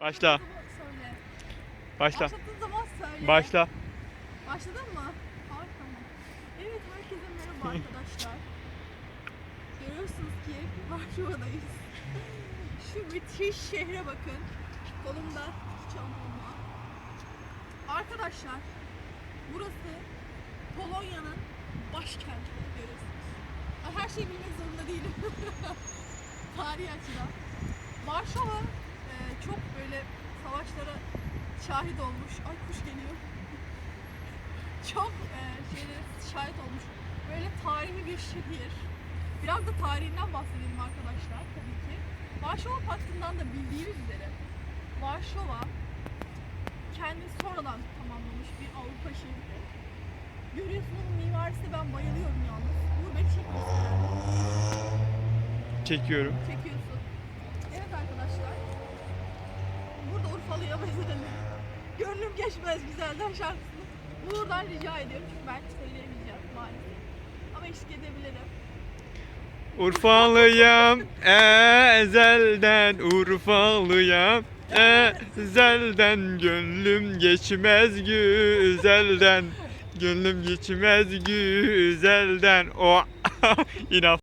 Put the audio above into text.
Başla. Söyle. Başla. Başladığın zaman söyle. Başla. Başladın mı? Tamam. Evet, herkese merhaba arkadaşlar. Görüyorsunuz ki Varşova'dayız. Şu müthiş şehre bakın. Kolumda çantam var. Arkadaşlar, burası Polonya'nın başkenti, görüyorsunuz. Her şeyi bilmek zorunda değilim. Tarihi açıdan. Varşova çok böyle savaşlara şahit olmuş. Ay, kuş geliyor. Çok şahit olmuş. Böyle tarihi bir şehir. Biraz da tarihinden bahsedelim arkadaşlar tabii ki. Varşova Paktı'ndan da bildiğiniz üzere Varşova kendini sonradan tamamlamış bir Avrupa şehri. Görüyorsunuz, mimarisine ben bayılıyorum yalnız. Uğur, beni çekmiyorsun yani. Çekiyorum. Çekiyorsun. Evet arkadaşlar. Burada Urfalı'ya benzedim. Gönlüm geçmez güzelden şarkısını. Uğur'dan rica ediyorum çünkü ben söyleyemeyeceğim maalesef. Ama eşlik edebilirim. Urfalıyam ezelden, Urfalıyam ezelden, gönlüm geçmez güzelden, gönlüm geçmez güzelden. O inaf.